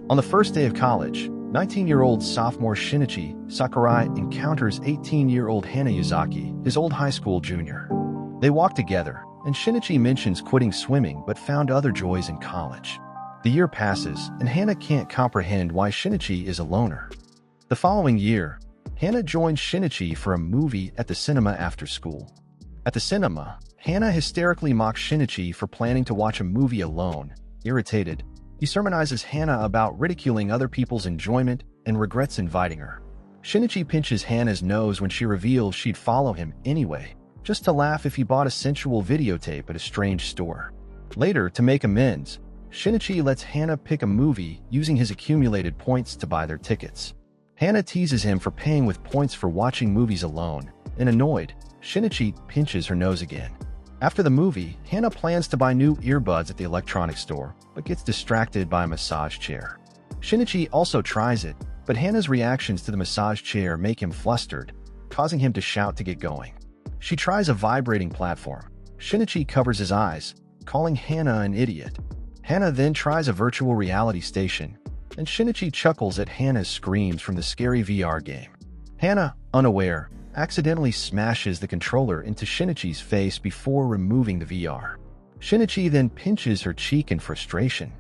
On the first day of college, 19-year-old sophomore Shinichi Sakurai encounters 18-year-old Hana Yazaki, his old high school junior. They walk together, and Shinichi mentions quitting swimming but found other joys in college. The year passes, and Hana can't comprehend why Shinichi is a loner. The following year, Hana joins Shinichi for a movie at the cinema after school. At the cinema, Hana hysterically mocks Shinichi for planning to watch a movie alone. Irritated, he sermonizes Hana about ridiculing other people's enjoyment and regrets inviting her. Shinichi pinches Hana's nose when she reveals she'd follow him anyway, just to laugh if he bought a sensual videotape at a strange store. Later, to make amends, Shinichi lets Hana pick a movie using his accumulated points to buy their tickets. Hana teases him for paying with points for watching movies alone, and annoyed, Shinichi pinches her nose again. After the movie, Hana plans to buy new earbuds at the electronics store, but gets distracted by a massage chair. Shinichi also tries it, but Hana's reactions to the massage chair make him flustered, causing him to shout to get going. She tries a vibrating platform. Shinichi covers his eyes, calling Hana an idiot. Hana then tries a virtual reality station, and Shinichi chuckles at Hana's screams from the scary VR game. Hana, unaware, accidentally smashes the controller into Shinichi's face before removing the VR. Shinichi then pinches her cheek in frustration.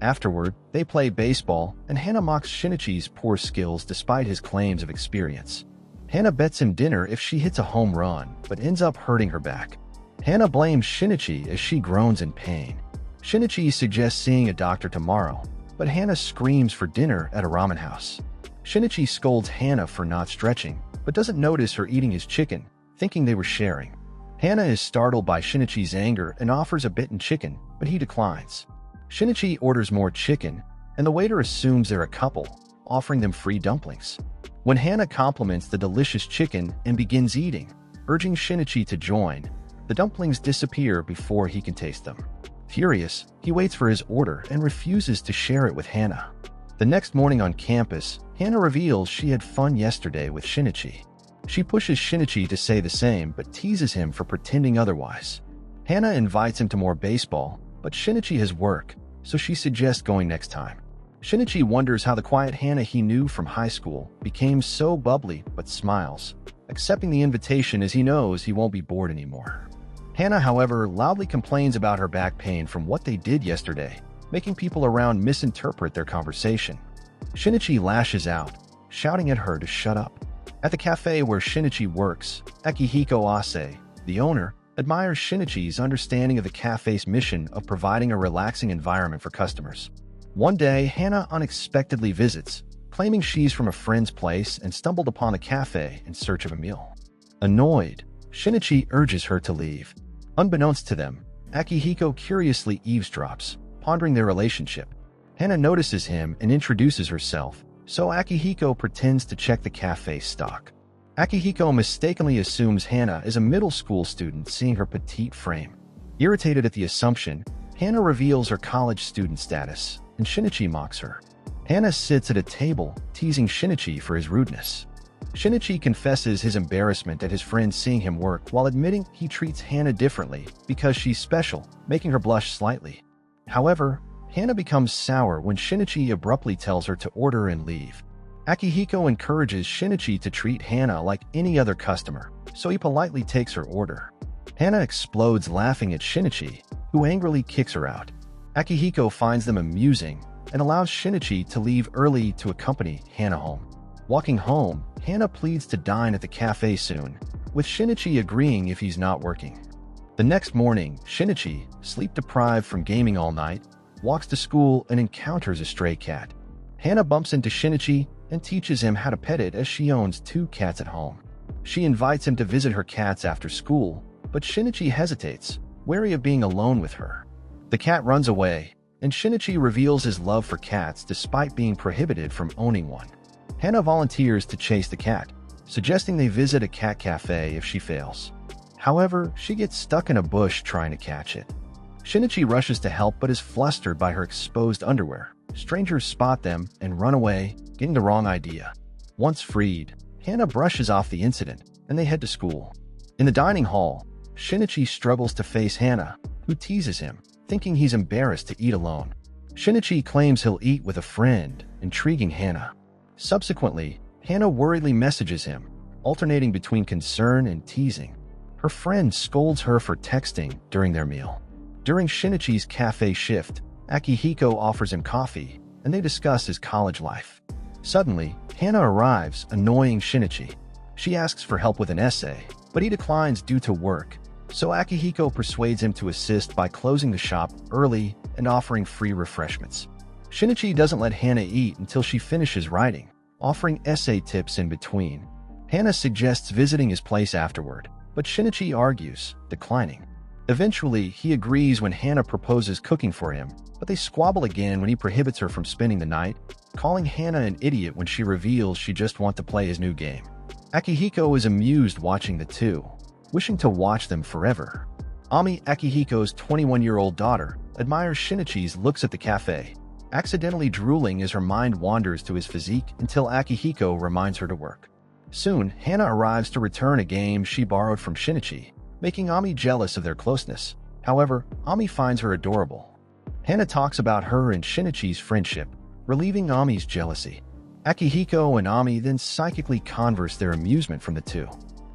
Afterward, they play baseball, and Hana mocks Shinichi's poor skills despite his claims of experience. Hana bets him dinner if she hits a home run, but ends up hurting her back. Hana blames Shinichi as she groans in pain. Shinichi suggests seeing a doctor tomorrow, but Hana screams for dinner at a ramen house. Shinichi scolds Hana for not stretching, but doesn't notice her eating his chicken, thinking they were sharing. Hana is startled by Shinichi's anger and offers a bitten chicken, but he declines. Shinichi orders more chicken, and the waiter assumes they're a couple, offering them free dumplings. When Hana compliments the delicious chicken and begins eating, urging Shinichi to join, the dumplings disappear before he can taste them. Furious, he waits for his order and refuses to share it with Hana. The next morning on campus, Hana reveals she had fun yesterday with Shinichi. She pushes Shinichi to say the same but teases him for pretending otherwise. Hana invites him to more baseball, but Shinichi has work, so she suggests going next time. Shinichi wonders how the quiet Hana he knew from high school became so bubbly but smiles, accepting the invitation as he knows he won't be bored anymore. Hana, however, loudly complains about her back pain from what they did yesterday, making people around misinterpret their conversation. Shinichi lashes out, shouting at her to shut up. At the cafe where Shinichi works, Akihiko Ase, the owner, admires Shinichi's understanding of the cafe's mission of providing a relaxing environment for customers. One day, Hana unexpectedly visits, claiming she's from a friend's place and stumbled upon the cafe in search of a meal. Annoyed, Shinichi urges her to leave. Unbeknownst to them, Akihiko curiously eavesdrops, pondering their relationship. Hana notices him and introduces herself, so Akihiko pretends to check the cafe's stock. Akihiko mistakenly assumes Hana is a middle school student seeing her petite frame. Irritated at the assumption, Hana reveals her college student status, and Shinichi mocks her. Hana sits at a table, teasing Shinichi for his rudeness. Shinichi confesses his embarrassment at his friend seeing him work while admitting he treats Hana differently because she's special, making her blush slightly. However, Hana becomes sour when Shinichi abruptly tells her to order and leave. Akihiko encourages Shinichi to treat Hana like any other customer, so he politely takes her order. Hana explodes laughing at Shinichi, who angrily kicks her out. Akihiko finds them amusing and allows Shinichi to leave early to accompany Hana home. Walking home, Hana pleads to dine at the cafe soon, with Shinichi agreeing if he's not working. The next morning, Shinichi, sleep-deprived from gaming all night, walks to school and encounters a stray cat. Hana bumps into Shinichi and teaches him how to pet it as she owns 2 cats at home. She invites him to visit her cats after school, but Shinichi hesitates, wary of being alone with her. The cat runs away, and Shinichi reveals his love for cats despite being prohibited from owning one. Hana volunteers to chase the cat, suggesting they visit a cat cafe if she fails. However, she gets stuck in a bush trying to catch it. Shinichi rushes to help but is flustered by her exposed underwear. Strangers spot them and run away, getting the wrong idea. Once freed, Hana brushes off the incident, and they head to school. In the dining hall, Shinichi struggles to face Hana, who teases him, thinking he's embarrassed to eat alone. Shinichi claims he'll eat with a friend, intriguing Hana. Subsequently, Hana worriedly messages him, alternating between concern and teasing. Her friend scolds her for texting during their meal. During Shinichi's cafe shift, Akihiko offers him coffee, and they discuss his college life. Suddenly, Hana arrives, annoying Shinichi. She asks for help with an essay, but he declines due to work, so Akihiko persuades him to assist by closing the shop early and offering free refreshments. Shinichi doesn't let Hana eat until she finishes writing, offering essay tips in between. Hana suggests visiting his place afterward, but Shinichi argues, declining. Eventually, he agrees when Hana proposes cooking for him, but they squabble again when he prohibits her from spending the night, calling Hana an idiot when she reveals she just wants to play his new game. Akihiko is amused watching the two, wishing to watch them forever. Ami, Akihiko's 21-year-old daughter, admires Shinichi's looks at the cafe, accidentally drooling as her mind wanders to his physique until Akihiko reminds her to work. Soon, Hana arrives to return a game she borrowed from Shinichi, making Ami jealous of their closeness. However, Ami finds her adorable. Hana talks about her and Shinichi's friendship, relieving Ami's jealousy. Akihiko and Ami then psychically converse their amusement from the two.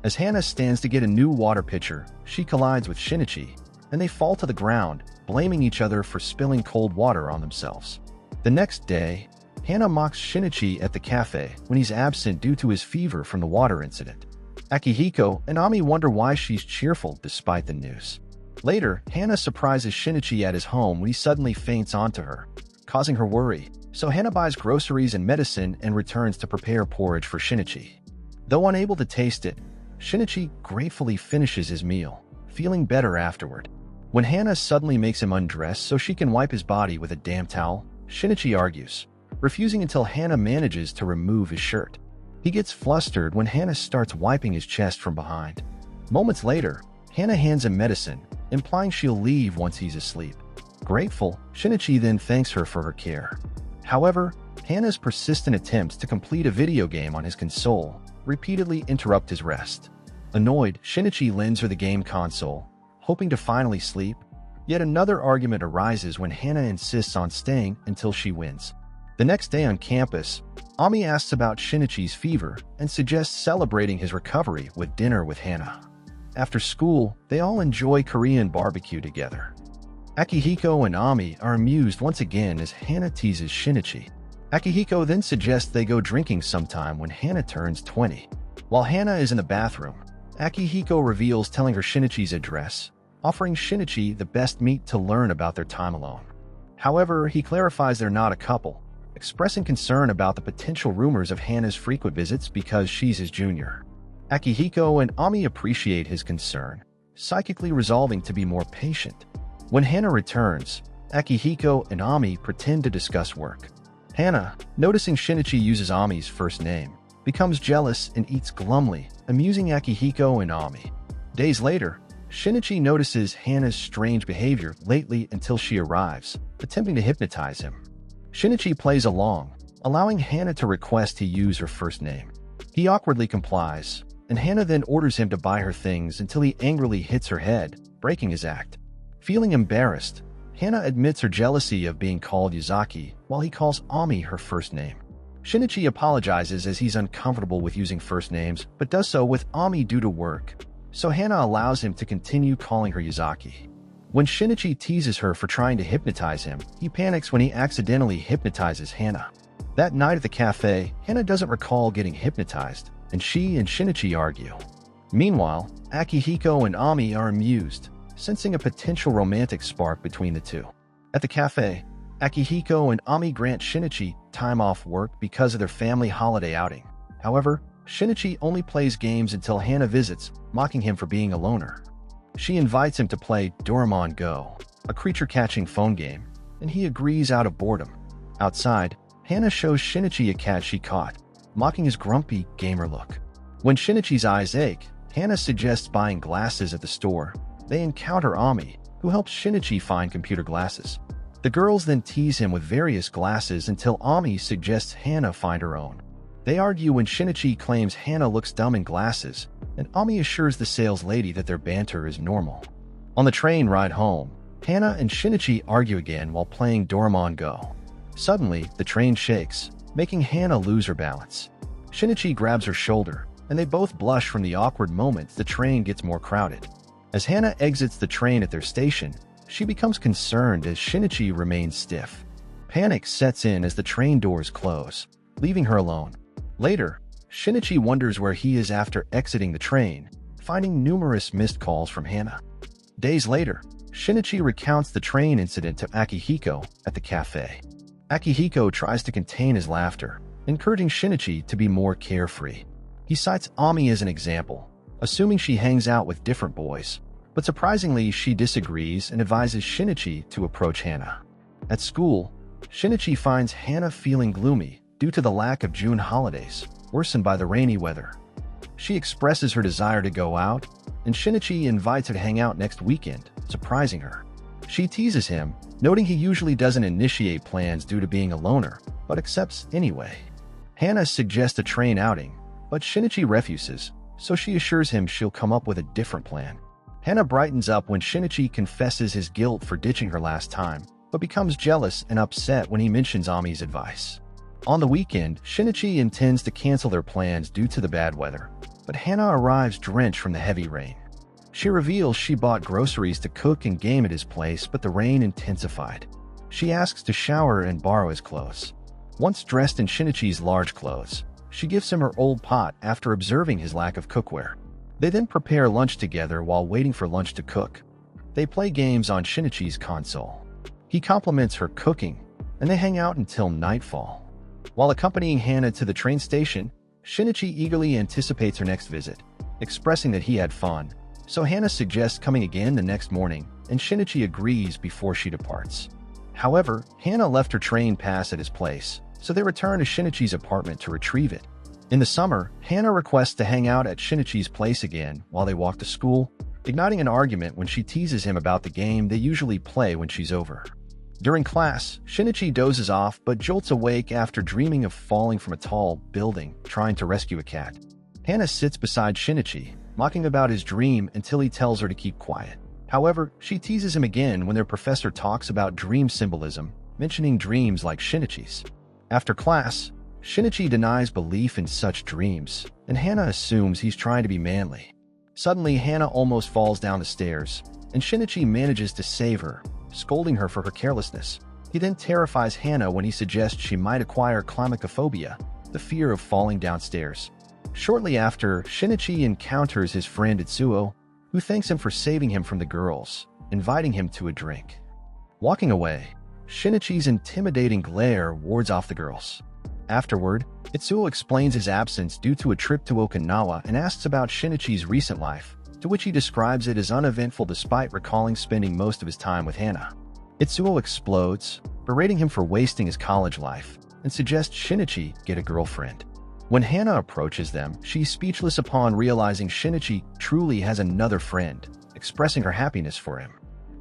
As Hana stands to get a new water pitcher, she collides with Shinichi, and they fall to the ground, blaming each other for spilling cold water on themselves. The next day, Hana mocks Shinichi at the cafe when he's absent due to his fever from the water incident. Akihiko and Ami wonder why she's cheerful despite the news. Later, Hana surprises Shinichi at his home when he suddenly faints onto her, causing her worry, so Hana buys groceries and medicine and returns to prepare porridge for Shinichi. Though unable to taste it, Shinichi gratefully finishes his meal, feeling better afterward. When Hana suddenly makes him undress so she can wipe his body with a damp towel, Shinichi argues, refusing until Hana manages to remove his shirt. He gets flustered when Hana starts wiping his chest from behind. Moments later, Hana hands him medicine, implying she'll leave once he's asleep. Grateful, Shinichi then thanks her for her care. However, Hana's persistent attempts to complete a video game on his console repeatedly interrupt his rest. Annoyed, Shinichi lends her the game console, hoping to finally sleep. Yet another argument arises when Hana insists on staying until she wins. The next day on campus, Ami asks about Shinichi's fever and suggests celebrating his recovery with dinner with Hana. After school, they all enjoy Korean barbecue together. Akihiko and Ami are amused once again as Hana teases Shinichi. Akihiko then suggests they go drinking sometime when Hana turns 20. While Hana is in the bathroom, Akihiko reveals telling her Shinichi's address, offering Shinichi the best meet to learn about their time alone. However, he clarifies they're not a couple, expressing concern about the potential rumors of Hana's frequent visits because she's his junior. Akihiko and Ami appreciate his concern, psychically resolving to be more patient. When Hana returns, Akihiko and Ami pretend to discuss work. Hana, noticing Shinichi uses Ami's first name, becomes jealous and eats glumly, amusing Akihiko and Ami. Days later, Shinichi notices Hana's strange behavior lately until she arrives, attempting to hypnotize him. Shinichi plays along, allowing Hana to request he use her first name. He awkwardly complies, and Hana then orders him to buy her things until he angrily hits her head, breaking his act. Feeling embarrassed, Hana admits her jealousy of being called Yuzaki while he calls Ami her first name. Shinichi apologizes as he's uncomfortable with using first names, but does so with Ami due to work, so Hana allows him to continue calling her Yuzaki. When Shinichi teases her for trying to hypnotize him, he panics when he accidentally hypnotizes Hana. That night at the cafe, Hana doesn't recall getting hypnotized, and she and Shinichi argue. Meanwhile, Akihiko and Ami are amused, sensing a potential romantic spark between the two. At the cafe, Akihiko and Ami grant Shinichi time off work because of their family holiday outing. However, Shinichi only plays games until Hana visits, mocking him for being a loner. She invites him to play Doraemon Go, a creature-catching phone game, and he agrees out of boredom. Outside, Hana shows Shinichi a cat she caught, mocking his grumpy, gamer look. When Shinichi's eyes ache, Hana suggests buying glasses at the store. They encounter Ami, who helps Shinichi find computer glasses. The girls then tease him with various glasses until Ami suggests Hana find her own. They argue when Shinichi claims Hana looks dumb in glasses, and Ami assures the sales lady that their banter is normal. On the train ride home, Hana and Shinichi argue again while playing Doraemon Go. Suddenly, the train shakes, making Hana lose her balance. Shinichi grabs her shoulder, and they both blush from the awkward moment the train gets more crowded. As Hana exits the train at their station, she becomes concerned as Shinichi remains stiff. Panic sets in as the train doors close, leaving her alone. Later, Shinichi wonders where he is after exiting the train, finding numerous missed calls from Hana. Days later, Shinichi recounts the train incident to Akihiko at the cafe. Akihiko tries to contain his laughter, encouraging Shinichi to be more carefree. He cites Ami as an example, assuming she hangs out with different boys, but surprisingly she disagrees and advises Shinichi to approach Hana. At school, Shinichi finds Hana feeling gloomy due to the lack of June holidays, worsened by the rainy weather. She expresses her desire to go out, and Shinichi invites her to hang out next weekend, surprising her. She teases him, noting he usually doesn't initiate plans due to being a loner, but accepts anyway. Hana suggests a train outing, but Shinichi refuses, so she assures him she'll come up with a different plan. Hana brightens up when Shinichi confesses his guilt for ditching her last time, but becomes jealous and upset when he mentions Ami's advice. On the weekend, Shinichi intends to cancel their plans due to the bad weather, but Hana arrives drenched from the heavy rain. She reveals she bought groceries to cook and game at his place, but the rain intensified. She asks to shower and borrow his clothes. Once dressed in Shinichi's large clothes, she gives him her old pot after observing his lack of cookware. They then prepare lunch together while waiting for lunch to cook. They play games on Shinichi's console. He compliments her cooking, and they hang out until nightfall. While accompanying Hana to the train station, Shinichi eagerly anticipates her next visit, expressing that he had fun, so Hana suggests coming again the next morning, and Shinichi agrees before she departs. However, Hana left her train pass at his place, so they return to Shinichi's apartment to retrieve it. In the summer, Hana requests to hang out at Shinichi's place again while they walk to school, igniting an argument when she teases him about the game they usually play when she's over. During class, Shinichi dozes off but jolts awake after dreaming of falling from a tall building trying to rescue a cat. Hana sits beside Shinichi, mocking about his dream until he tells her to keep quiet. However, she teases him again when their professor talks about dream symbolism, mentioning dreams like Shinichi's. After class, Shinichi denies belief in such dreams, and Hana assumes he's trying to be manly. Suddenly, Hana almost falls down the stairs, and Shinichi manages to save her, scolding her for her carelessness. He then terrifies Hana when he suggests she might acquire climacophobia, the fear of falling downstairs. Shortly after, Shinichi encounters his friend Itsuo, who thanks him for saving him from the girls, inviting him to a drink. Walking away, Shinichi's intimidating glare wards off the girls. Afterward, Itsuo explains his absence due to a trip to Okinawa and asks about Shinichi's recent life, to which he describes it as uneventful despite recalling spending most of his time with Hana. Itsuo explodes, berating him for wasting his college life, and suggests Shinichi get a girlfriend. When Hana approaches them, she's speechless upon realizing Shinichi truly has another friend, expressing her happiness for him.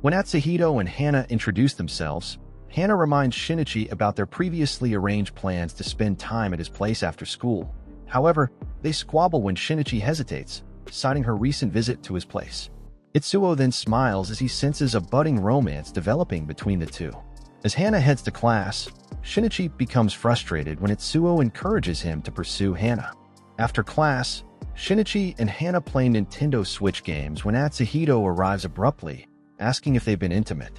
When Atsuhito and Hana introduce themselves, Hana reminds Shinichi about their previously arranged plans to spend time at his place after school. However, they squabble when Shinichi hesitates, citing her recent visit to his place. Itsuo then smiles as he senses a budding romance developing between the two. As Hana heads to class, Shinichi becomes frustrated when Itsuo encourages him to pursue Hana. After class, Shinichi and Hana play Nintendo Switch games when Atsuhito arrives abruptly, asking if they've been intimate.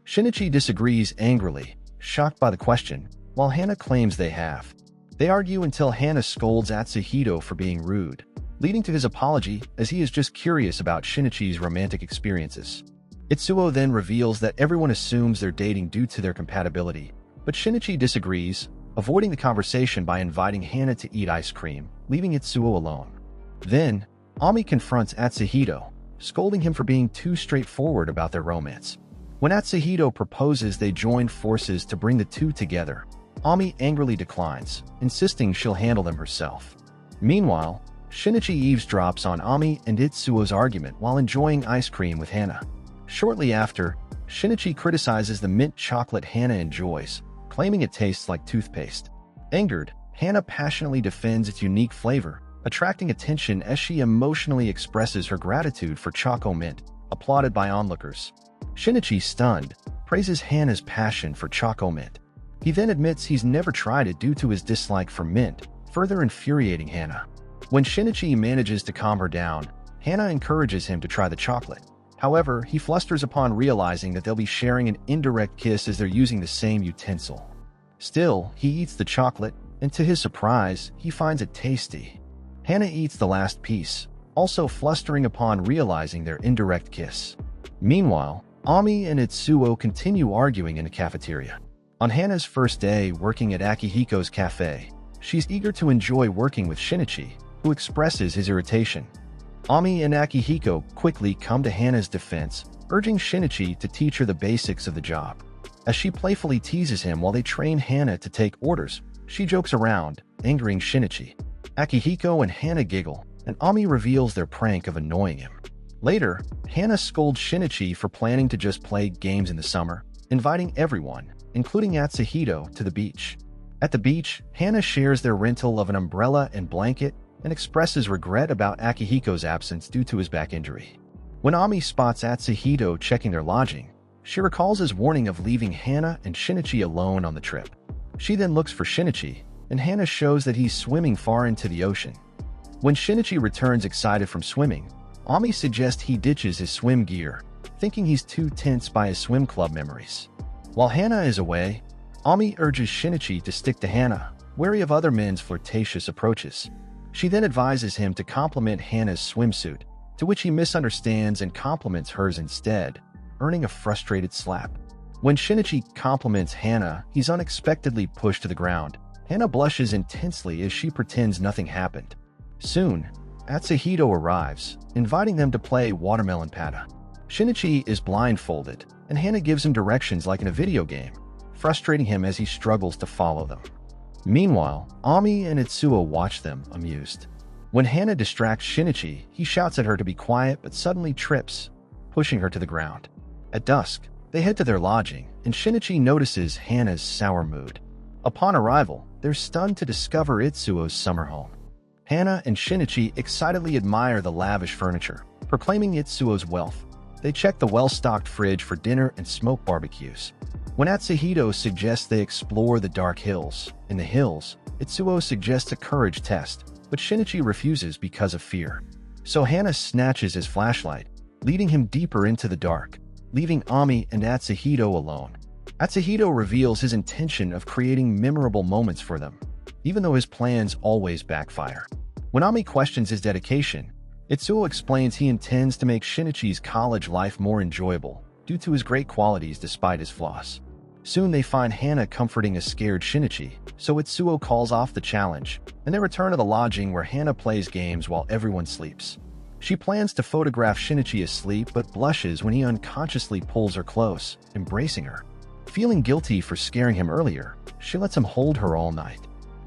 Shinichi disagrees angrily, shocked by the question, while Hana claims they have. They argue until Hana scolds Atsuhito for being rude, leading to his apology as he is just curious about Shinichi's romantic experiences. Itsuo then reveals that everyone assumes they're dating due to their compatibility, but Shinichi disagrees, avoiding the conversation by inviting Hana to eat ice cream, leaving Itsuo alone. Then, Ami confronts Atsuhito, scolding him for being too straightforward about their romance. When Atsuhito proposes they join forces to bring the two together, Ami angrily declines, insisting she'll handle them herself. Meanwhile, Shinichi eavesdrops on Ami and Itsuo's argument while enjoying ice cream with Hana. Shortly after, Shinichi criticizes the mint chocolate Hana enjoys, claiming it tastes like toothpaste. Angered, Hana passionately defends its unique flavor, attracting attention as she emotionally expresses her gratitude for Choco Mint, applauded by onlookers. Shinichi, stunned, praises Hana's passion for Choco Mint. He then admits he's never tried it due to his dislike for mint, further infuriating Hana. When Shinichi manages to calm her down, Hana encourages him to try the chocolate. However, he flusters upon realizing that they'll be sharing an indirect kiss as they're using the same utensil. Still, he eats the chocolate, and to his surprise, he finds it tasty. Hana eats the last piece, also flustering upon realizing their indirect kiss. Meanwhile, Ami and Itsuo continue arguing in a cafeteria. On Hana's first day working at Akihiko's cafe, she's eager to enjoy working with Shinichi, who expresses his irritation. Ami and Akihiko quickly come to Hana's defense, urging Shinichi to teach her the basics of the job. As she playfully teases him while they train Hana to take orders, she jokes around, angering Shinichi. Akihiko and Hana giggle, and Ami reveals their prank of annoying him. Later, Hana scolds Shinichi for planning to just play games in the summer, inviting everyone, including Atsuhito, to the beach. At the beach, Hana shares their rental of an umbrella and blanket and expresses regret about Akihiko's absence due to his back injury. When Ami spots Atsuhito checking their lodging, she recalls his warning of leaving Hana and Shinichi alone on the trip. She then looks for Shinichi, and Hana shows that he's swimming far into the ocean. When Shinichi returns excited from swimming, Ami suggests he ditches his swim gear, thinking he's too tense by his swim club memories. While Hana is away, Ami urges Shinichi to stick to Hana, wary of other men's flirtatious approaches. She then advises him to compliment Hana's swimsuit, to which he misunderstands and compliments hers instead, earning a frustrated slap. When Shinichi compliments Hana, he's unexpectedly pushed to the ground. Hana blushes intensely as she pretends nothing happened. Soon, Atsuhito arrives, inviting them to play watermelon patta. Shinichi is blindfolded, and Hana gives him directions like in a video game, frustrating him as he struggles to follow them. Meanwhile, Ami and Itsuo watch them, amused. When Hana distracts Shinichi, he shouts at her to be quiet but suddenly trips, pushing her to the ground. At dusk, they head to their lodging, and Shinichi notices Hana's sour mood. Upon arrival, they're stunned to discover Itsuo's summer home. Hana and Shinichi excitedly admire the lavish furniture, proclaiming Itsuo's wealth. They check the well-stocked fridge for dinner and smoke barbecues. When Atsuhito suggests they explore the dark hills, in the hills, Itsuo suggests a courage test, but Shinichi refuses because of fear. So Hana snatches his flashlight, leading him deeper into the dark, leaving Ami and Atsuhito alone. Atsuhito reveals his intention of creating memorable moments for them, even though his plans always backfire. When Ami questions his dedication, Itsuo explains he intends to make Shinichi's college life more enjoyable, due to his great qualities despite his flaws. Soon they find Hana comforting a scared Shinichi, so Itsuo calls off the challenge, and they return to the lodging where Hana plays games while everyone sleeps. She plans to photograph Shinichi asleep but blushes when he unconsciously pulls her close, embracing her. Feeling guilty for scaring him earlier, she lets him hold her all night.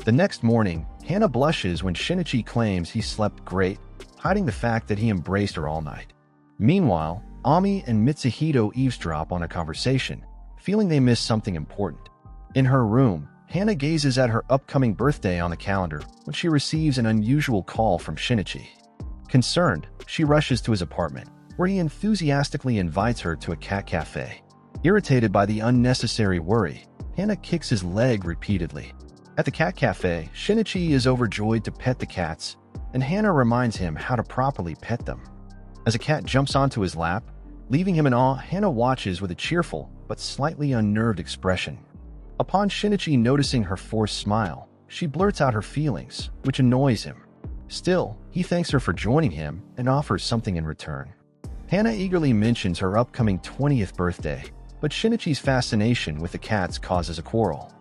The next morning, Hana blushes when Shinichi claims he slept great, hiding the fact that he embraced her all night. Meanwhile, Ami and Mitsuhito eavesdrop on a conversation, feeling they missed something important. In her room, Hana gazes at her upcoming birthday on the calendar when she receives an unusual call from Shinichi. Concerned, she rushes to his apartment, where he enthusiastically invites her to a cat cafe. Irritated by the unnecessary worry, Hana kicks his leg repeatedly. At the cat cafe, Shinichi is overjoyed to pet the cats, and Hana reminds him how to properly pet them. As a cat jumps onto his lap, leaving him in awe, Hana watches with a cheerful but slightly unnerved expression. Upon Shinichi noticing her forced smile, she blurts out her feelings, which annoys him. Still, he thanks her for joining him and offers something in return. Hana eagerly mentions her upcoming 20th birthday, but Shinichi's fascination with the cats causes a quarrel.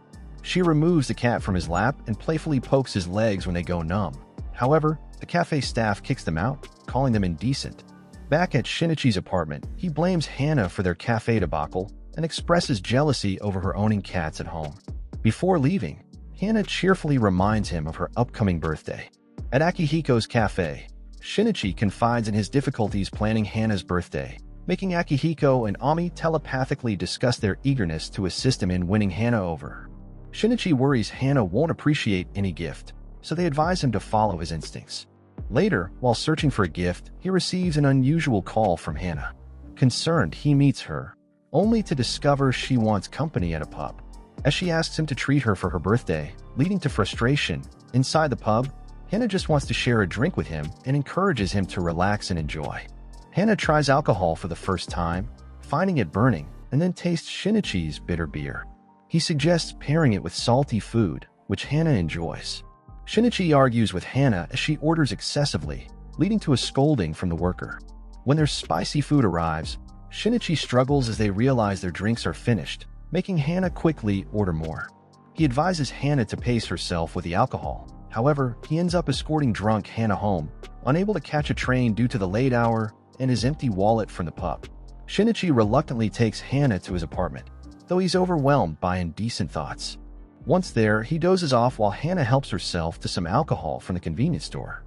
She removes the cat from his lap and playfully pokes his legs when they go numb. However, the cafe staff kicks them out, calling them indecent. Back at Shinichi's apartment, he blames Hana for their cafe debacle and expresses jealousy over her owning cats at home. Before leaving, Hana cheerfully reminds him of her upcoming birthday. At Akihiko's cafe, Shinichi confides in his difficulties planning Hana's birthday, making Akihiko and Ami telepathically discuss their eagerness to assist him in winning Hana over. Shinichi worries Hana won't appreciate any gift, so they advise him to follow his instincts. Later, while searching for a gift, he receives an unusual call from Hana. Concerned, he meets her, only to discover she wants company at a pub. As she asks him to treat her for her birthday, leading to frustration, inside the pub, Hana just wants to share a drink with him and encourages him to relax and enjoy. Hana tries alcohol for the first time, finding it burning, and then tastes Shinichi's bitter beer. He suggests pairing it with salty food, which Hana enjoys. Shinichi argues with Hana as she orders excessively, leading to a scolding from the worker. When their spicy food arrives, Shinichi struggles as they realize their drinks are finished, making Hana quickly order more. He advises Hana to pace herself with the alcohol. However, he ends up escorting drunk Hana home, unable to catch a train due to the late hour and his empty wallet from the pub. Shinichi reluctantly takes Hana to his apartment, though he's overwhelmed by indecent thoughts. Once there, he dozes off while Hana helps herself to some alcohol from the convenience store.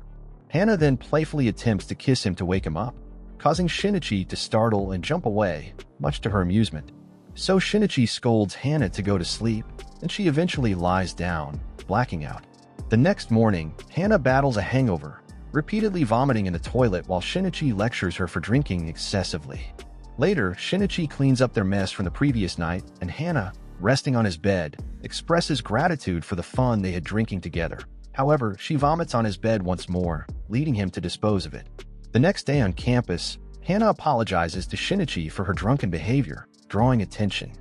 Hana then playfully attempts to kiss him to wake him up, causing Shinichi to startle and jump away, much to her amusement. So Shinichi scolds Hana to go to sleep, and she eventually lies down, blacking out. The next morning, Hana battles a hangover, repeatedly vomiting in the toilet while Shinichi lectures her for drinking excessively. Later, Shinichi cleans up their mess from the previous night, and Hana, resting on his bed, expresses gratitude for the fun they had drinking together. However, she vomits on his bed once more, leading him to dispose of it. The next day on campus, Hana apologizes to Shinichi for her drunken behavior, drawing attention.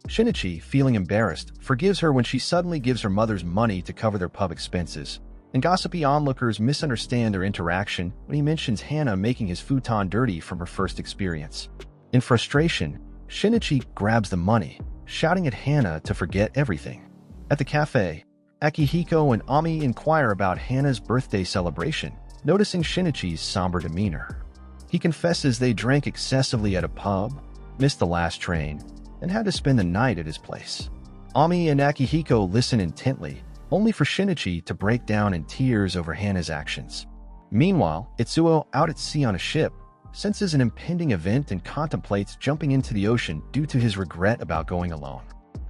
Shinichi, feeling embarrassed, forgives her when she suddenly gives her mother's money to cover their pub expenses, and gossipy onlookers misunderstand their interaction when he mentions Hana making his futon dirty from her first experience. In frustration, Shinichi grabs the money, shouting at Hana to forget everything. At the cafe, Akihiko and Ami inquire about Hana's birthday celebration, noticing Shinichi's somber demeanor. He confesses they drank excessively at a pub, missed the last train, and had to spend the night at his place. Ami and Akihiko listen intently, only for Shinichi to break down in tears over Hana's actions. Meanwhile, Itsuo, out at sea on a ship, senses an impending event and contemplates jumping into the ocean due to his regret about going alone.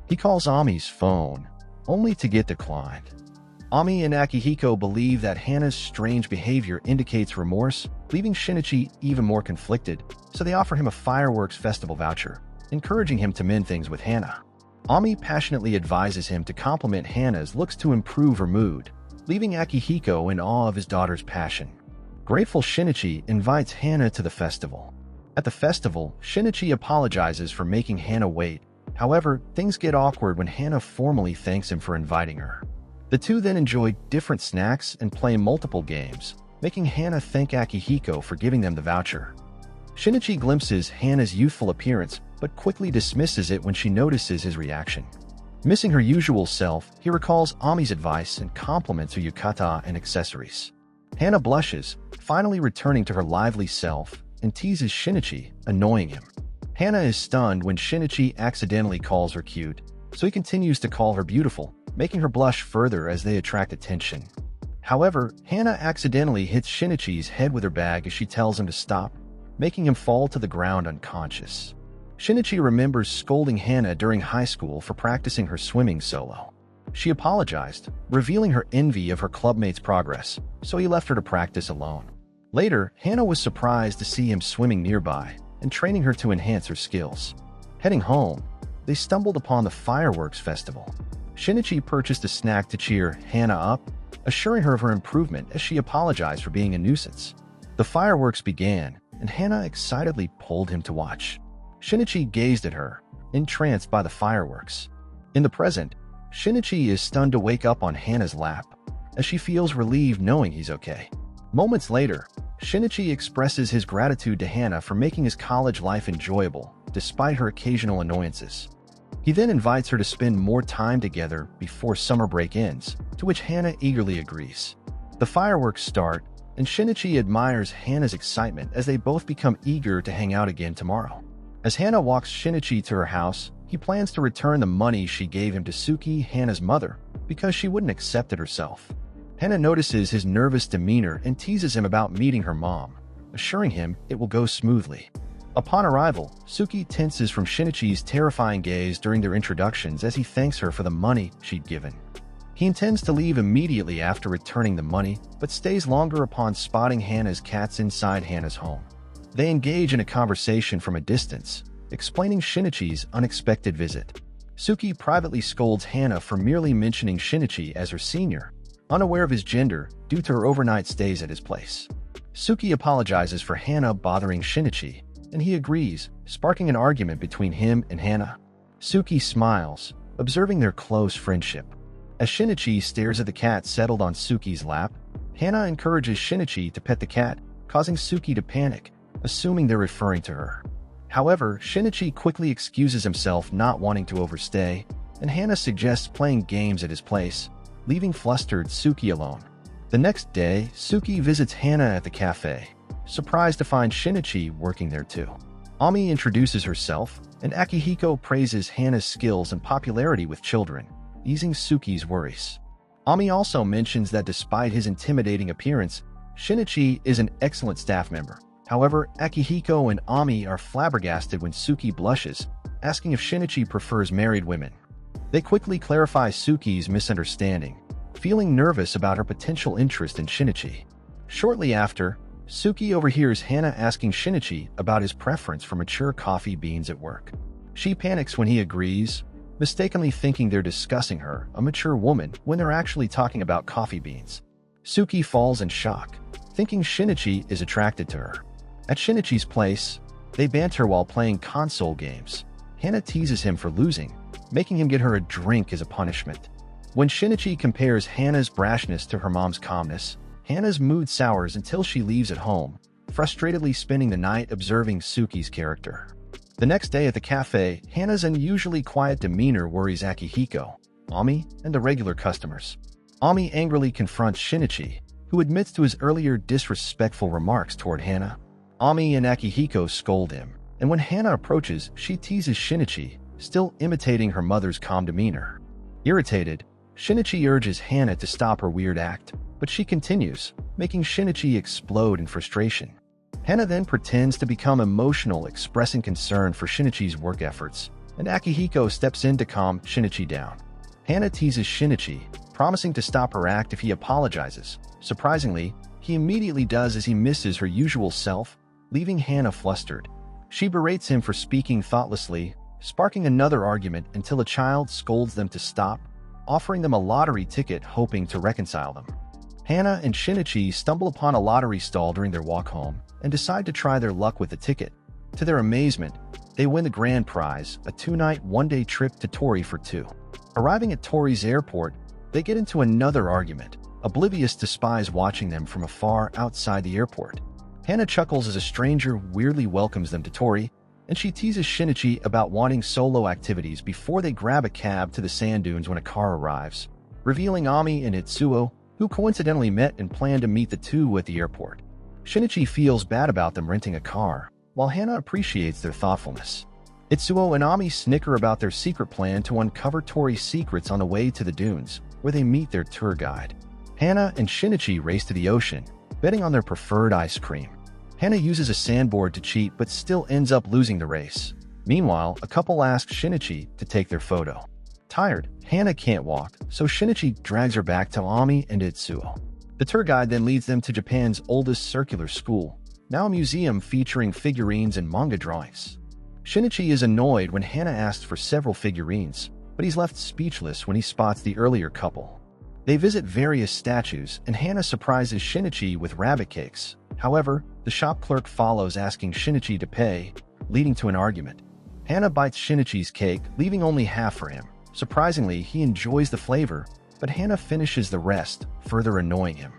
He calls Ami's phone, only to get declined. Ami and Akihiko believe that Hana's strange behavior indicates remorse, leaving Shinichi even more conflicted, so they offer him a fireworks festival voucher, encouraging him to mend things with Hana. Ami passionately advises him to compliment Hana's looks to improve her mood, leaving Akihiko in awe of his daughter's passion. Grateful, Shinichi invites Hana to the festival. At the festival, Shinichi apologizes for making Hana wait. However, things get awkward when Hana formally thanks him for inviting her. The two then enjoy different snacks and play multiple games, making Hana thank Akihiko for giving them the voucher. Shinichi glimpses Hana's youthful appearance, but quickly dismisses it when she notices his reaction. Missing her usual self, he recalls Ami's advice and compliments her yukata and accessories. Hana blushes, finally returning to her lively self, and teases Shinichi, annoying him. Hana is stunned when Shinichi accidentally calls her cute, so he continues to call her beautiful, making her blush further as they attract attention. However, Hana accidentally hits Shinichi's head with her bag as she tells him to stop, making him fall to the ground unconscious. Shinichi remembers scolding Hana during high school for practicing her swimming solo. She apologized, revealing her envy of her clubmate's progress, so he left her to practice alone. Later, Hana was surprised to see him swimming nearby and training her to enhance her skills. Heading home, they stumbled upon the fireworks festival. Shinichi purchased a snack to cheer Hana up, assuring her of her improvement as she apologized for being a nuisance. The fireworks began, and Hana excitedly pulled him to watch. Shinichi gazed at her, entranced by the fireworks. In the present, Shinichi is stunned to wake up on Hana's lap, as she feels relieved knowing he's okay. Moments later, Shinichi expresses his gratitude to Hana for making his college life enjoyable, despite her occasional annoyances. He then invites her to spend more time together before summer break ends, to which Hana eagerly agrees. The fireworks start, and Shinichi admires Hana's excitement as they both become eager to hang out again tomorrow. As Hana walks Shinichi to her house, he plans to return the money she gave him to Suki, Hana's mother, because she wouldn't accept it herself. Hana notices his nervous demeanor and teases him about meeting her mom, assuring him it will go smoothly. Upon arrival, Suki tenses from Shinichi's terrifying gaze during their introductions as he thanks her for the money she'd given. He intends to leave immediately after returning the money, but stays longer upon spotting Hana's cats inside Hana's home. They engage in a conversation from a distance, explaining Shinichi's unexpected visit. Suki privately scolds Hana for merely mentioning Shinichi as her senior, unaware of his gender due to her overnight stays at his place. Suki apologizes for Hana bothering Shinichi, and he agrees, sparking an argument between him and Hana. Suki smiles, observing their close friendship. As Shinichi stares at the cat settled on Suki's lap, Hana encourages Shinichi to pet the cat, causing Suki to panic, assuming they're referring to her. However, Shinichi quickly excuses himself not wanting to overstay, and Hana suggests playing games at his place, leaving flustered Suki alone. The next day, Suki visits Hana at the cafe, surprised to find Shinichi working there too. Ami introduces herself, and Akihiko praises Hana's skills and popularity with children, easing Suki's worries. Ami also mentions that despite his intimidating appearance, Shinichi is an excellent staff member. However, Akihiko and Ami are flabbergasted when Suki blushes, asking if Shinichi prefers married women. They quickly clarify Suki's misunderstanding, feeling nervous about her potential interest in Shinichi. Shortly after, Suki overhears Hana asking Shinichi about his preference for mature coffee beans at work. She panics when he agrees, mistakenly thinking they're discussing her, a mature woman, when they're actually talking about coffee beans. Suki falls in shock, thinking Shinichi is attracted to her. At Shinichi's place, they banter while playing console games. Hana teases him for losing, making him get her a drink as a punishment. When Shinichi compares Hana's brashness to her mom's calmness, Hana's mood sours until she leaves at home, frustratedly spending the night observing Suki's character. The next day at the cafe, Hana's unusually quiet demeanor worries Akihiko, Ami, and the regular customers. Ami angrily confronts Shinichi, who admits to his earlier disrespectful remarks toward Hana. Ami and Akihiko scold him, and when Hana approaches, she teases Shinichi, still imitating her mother's calm demeanor. Irritated, Shinichi urges Hana to stop her weird act, but she continues, making Shinichi explode in frustration. Hana then pretends to become emotional, expressing concern for Shinichi's work efforts, and Akihiko steps in to calm Shinichi down. Hana teases Shinichi, promising to stop her act if he apologizes. Surprisingly, he immediately does as he misses her usual self, leaving Hana flustered. She berates him for speaking thoughtlessly, sparking another argument until a child scolds them to stop, offering them a lottery ticket hoping to reconcile them. Hana and Shinichi stumble upon a lottery stall during their walk home and decide to try their luck with the ticket. To their amazement, they win the grand prize, a 2-night, 1-day trip to Tori for 2. Arriving at Tori's airport, they get into another argument, oblivious to spies watching them from afar outside the airport. Hana chuckles as a stranger weirdly welcomes them to Tori, and she teases Shinichi about wanting solo activities before they grab a cab to the sand dunes when a car arrives, revealing Ami and Itsuo, who coincidentally met and planned to meet the two at the airport. Shinichi feels bad about them renting a car, while Hana appreciates their thoughtfulness. Itsuo and Ami snicker about their secret plan to uncover Tori's secrets on the way to the dunes, where they meet their tour guide. Hana and Shinichi race to the ocean, betting on their preferred ice cream. Hana uses a sandboard to cheat but still ends up losing the race. Meanwhile, a couple asks Shinichi to take their photo. Tired, Hana can't walk, so Shinichi drags her back to Ami and Itsuo. The tour guide then leads them to Japan's oldest circular school, now a museum featuring figurines and manga drawings. Shinichi is annoyed when Hana asks for several figurines, but he's left speechless when he spots the earlier couple. They visit various statues, and Hana surprises Shinichi with rabbit cakes. However, the shop clerk follows asking Shinichi to pay, leading to an argument. Hana bites Shinichi's cake, leaving only half for him. Surprisingly, he enjoys the flavor, but Hana finishes the rest, further annoying him.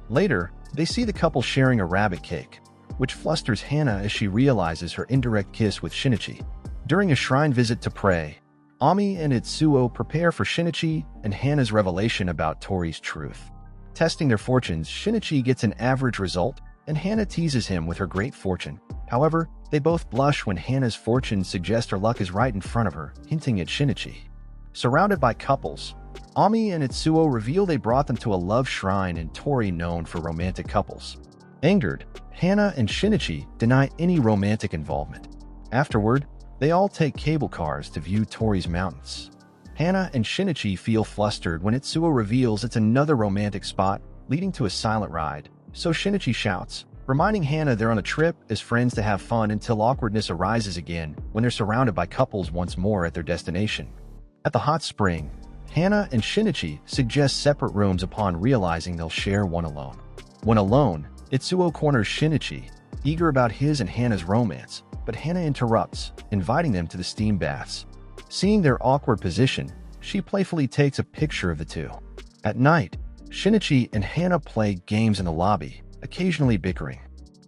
Later, they see the couple sharing a rabbit cake, which flusters Hana as she realizes her indirect kiss with Shinichi. During a shrine visit to pray, Ami and Itsuo prepare for Shinichi and Hana's revelation about Tori's truth. Testing their fortunes, Shinichi gets an average result, and Hana teases him with her great fortune. However, they both blush when Hana's fortune suggests her luck is right in front of her, hinting at Shinichi. Surrounded by couples, Ami and Itsuo reveal they brought them to a love shrine in Tori known for romantic couples. Angered, Hana and Shinichi deny any romantic involvement. Afterward, they all take cable cars to view Tori's mountains. Hana and Shinichi feel flustered when Itsuo reveals it's another romantic spot, leading to a silent ride, so Shinichi shouts, reminding Hana they're on a trip as friends to have fun until awkwardness arises again when they're surrounded by couples once more at their destination. At the hot spring, Hana and Shinichi suggest separate rooms upon realizing they'll share one alone. When alone, Itsuo corners Shinichi, eager about his and Hana's romance, but Hana interrupts, inviting them to the steam baths. Seeing their awkward position, she playfully takes a picture of the two. At night, Shinichi and Hana play games in the lobby, occasionally bickering.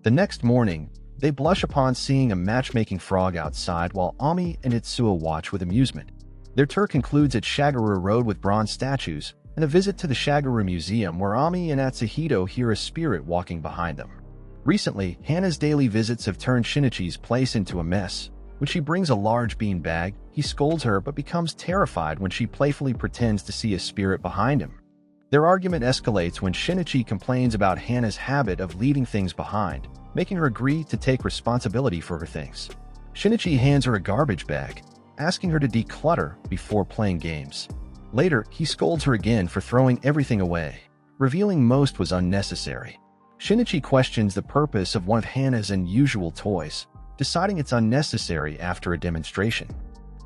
The next morning, they blush upon seeing a matchmaking frog outside while Ami and Itsuo watch with amusement. Their tour concludes at Shagaru Road with bronze statues and a visit to the Shagaru Museum where Ami and Atsuhito hear a spirit walking behind them. Recently, Hana's daily visits have turned Shinichi's place into a mess. When she brings a large bean bag, he scolds her but becomes terrified when she playfully pretends to see a spirit behind him. Their argument escalates when Shinichi complains about Hana's habit of leaving things behind, making her agree to take responsibility for her things. Shinichi hands her a garbage bag, asking her to declutter before playing games. Later, he scolds her again for throwing everything away, revealing most was unnecessary. Shinichi questions the purpose of one of Hana's unusual toys, deciding it's unnecessary after a demonstration.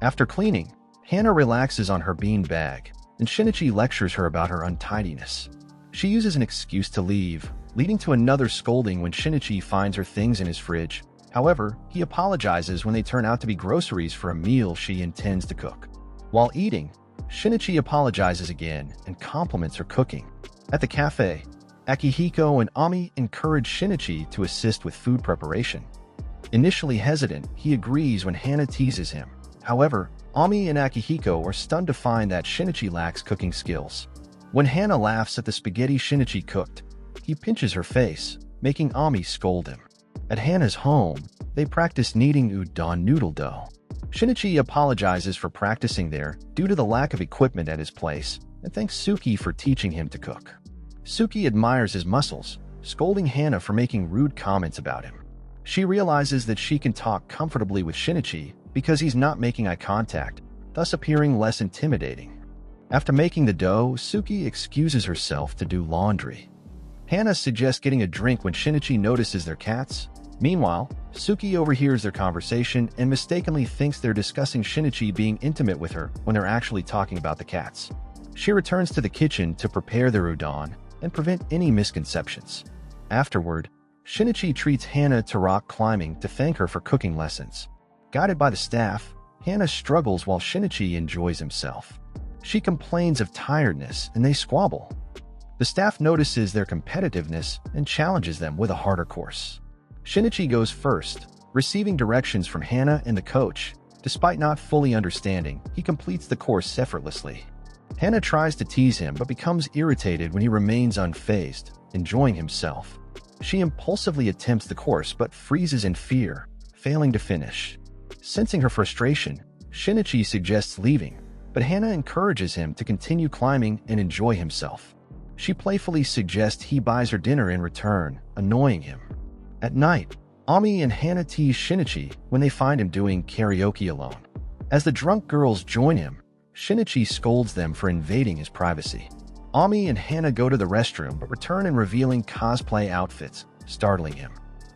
After cleaning, Hana relaxes on her bean bag, and Shinichi lectures her about her untidiness. She uses an excuse to leave, leading to another scolding when Shinichi finds her things in his fridge. However, he apologizes when they turn out to be groceries for a meal she intends to cook. While eating, Shinichi apologizes again and compliments her cooking. At the cafe, Akihiko and Ami encourage Shinichi to assist with food preparation. Initially hesitant, he agrees when Hana teases him. However, Ami and Akihiko are stunned to find that Shinichi lacks cooking skills. When Hana laughs at the spaghetti Shinichi cooked, he pinches her face, making Ami scold him. At Hana's home, they practice kneading udon noodle dough. Shinichi apologizes for practicing there due to the lack of equipment at his place and thanks Suki for teaching him to cook. Suki admires his muscles, scolding Hana for making rude comments about him. She realizes that she can talk comfortably with Shinichi because he's not making eye contact, thus appearing less intimidating. After making the dough, Suki excuses herself to do laundry. Hana suggests getting a drink when Shinichi notices their cats. Meanwhile, Suki overhears their conversation and mistakenly thinks they're discussing Shinichi being intimate with her when they're actually talking about the cats. She returns to the kitchen to prepare their udon and prevent any misconceptions. Afterward, Shinichi treats Hana to rock climbing to thank her for cooking lessons. Guided by the staff, Hana struggles while Shinichi enjoys himself. She complains of tiredness and they squabble. The staff notices their competitiveness and challenges them with a harder course. Shinichi goes first, receiving directions from Hana and the coach. Despite not fully understanding, he completes the course effortlessly. Hana tries to tease him but becomes irritated when he remains unfazed, enjoying himself. She impulsively attempts the course but freezes in fear, failing to finish. Sensing her frustration, Shinichi suggests leaving, but Hana encourages him to continue climbing and enjoy himself. She playfully suggests he buys her dinner in return, annoying him. At night, Ami and Hana tease Shinichi when they find him doing karaoke alone. As the drunk girls join him, Shinichi scolds them for invading his privacy. Ami and Hana go to the restroom but return in revealing cosplay outfits, startling him.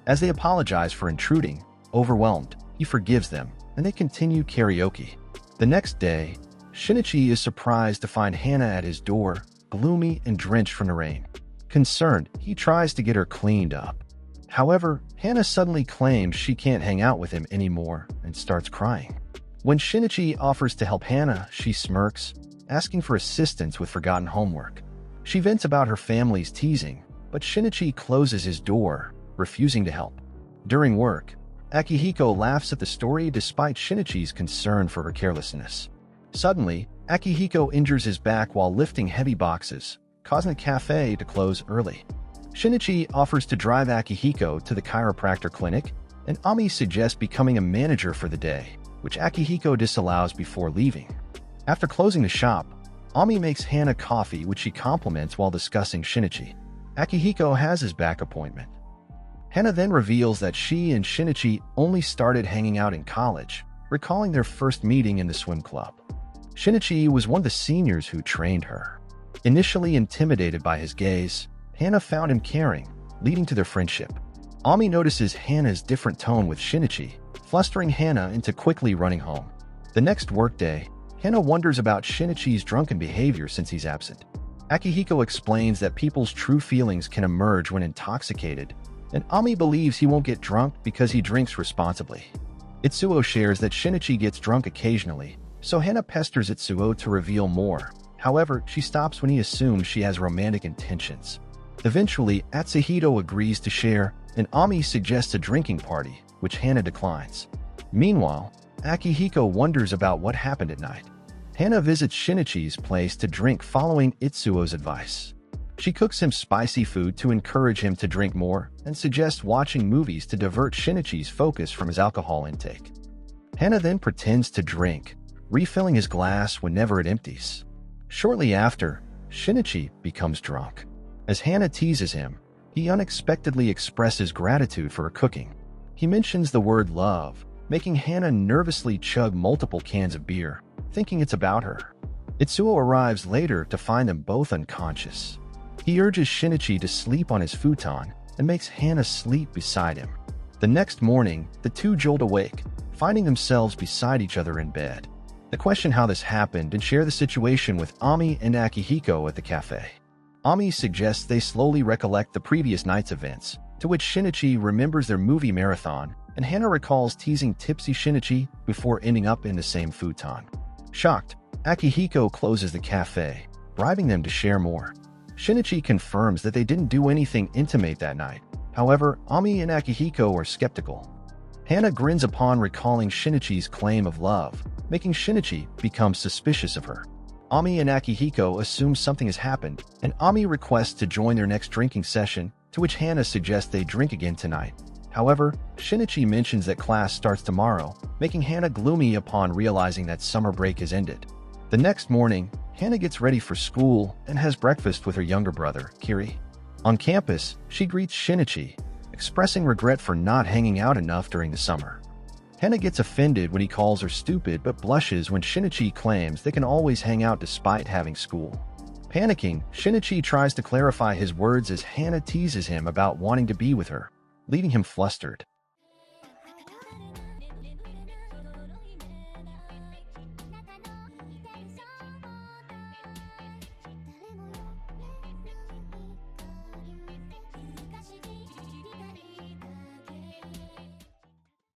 As they apologize for intruding, overwhelmed, he forgives them, and they continue karaoke. The next day, Shinichi is surprised to find Hana at his door, gloomy and drenched from the rain. Concerned, he tries to get her cleaned up. However, Hana suddenly claims she can't hang out with him anymore and starts crying. When Shinichi offers to help Hana, she smirks, asking for assistance with forgotten homework. She vents about her family's teasing, but Shinichi closes his door, refusing to help. During work, Akihiko laughs at the story despite Shinichi's concern for her carelessness. Suddenly, Akihiko injures his back while lifting heavy boxes, causing the cafe to close early. Shinichi offers to drive Akihiko to the chiropractor clinic, and Ami suggests becoming a manager for the day, which Akihiko disallows before leaving. After closing the shop, Ami makes Hana coffee which she compliments while discussing Shinichi. Akihiko has his back appointment. Hana then reveals that she and Shinichi only started hanging out in college, recalling their first meeting in the swim club. Shinichi was one of the seniors who trained her. Initially intimidated by his gaze, Hana found him caring, leading to their friendship. Ami notices Hana's different tone with Shinichi, flustering Hana into quickly running home. The next workday, Hana wonders about Shinichi's drunken behavior since he's absent. Akihiko explains that people's true feelings can emerge when intoxicated, and Ami believes he won't get drunk because he drinks responsibly. Itsuo shares that Shinichi gets drunk occasionally, so Hana pesters Itsuo to reveal more. However, she stops when he assumes she has romantic intentions. Eventually, Atsuhito agrees to share, and Ami suggests a drinking party, which Hana declines. Meanwhile, Akihiko wonders about what happened at night. Hana visits Shinichi's place to drink following Itsuo's advice. She cooks him spicy food to encourage him to drink more and suggests watching movies to divert Shinichi's focus from his alcohol intake. Hana then pretends to drink, refilling his glass whenever it empties. Shortly after, Shinichi becomes drunk. As Hana teases him, he unexpectedly expresses gratitude for her cooking. He mentions the word love, making Hana nervously chug multiple cans of beer, thinking it's about her. Itsuo arrives later to find them both unconscious. He urges Shinichi to sleep on his futon and makes Hana sleep beside him. The next morning, the two jolt awake, finding themselves beside each other in bed. They question how this happened and share the situation with Ami and Akihiko at the cafe. Ami suggests they slowly recollect the previous night's events, to which Shinichi remembers their movie marathon, and Hana recalls teasing tipsy Shinichi before ending up in the same futon. Shocked, Akihiko closes the cafe, bribing them to share more. Shinichi confirms that they didn't do anything intimate that night. However, Ami and Akihiko are skeptical. Hana grins upon recalling Shinichi's claim of love, making Shinichi become suspicious of her. Ami and Akihiko assume something has happened, and Ami requests to join their next drinking session, to which Hana suggests they drink again tonight. However, Shinichi mentions that class starts tomorrow, making Hana gloomy upon realizing that summer break has ended. The next morning, Hana gets ready for school and has breakfast with her younger brother, Kiri. On campus, she greets Shinichi, expressing regret for not hanging out enough during the summer. Hana gets offended when he calls her stupid but blushes when Shinichi claims they can always hang out despite having school. Panicking, Shinichi tries to clarify his words as Hana teases him about wanting to be with her, leaving him flustered.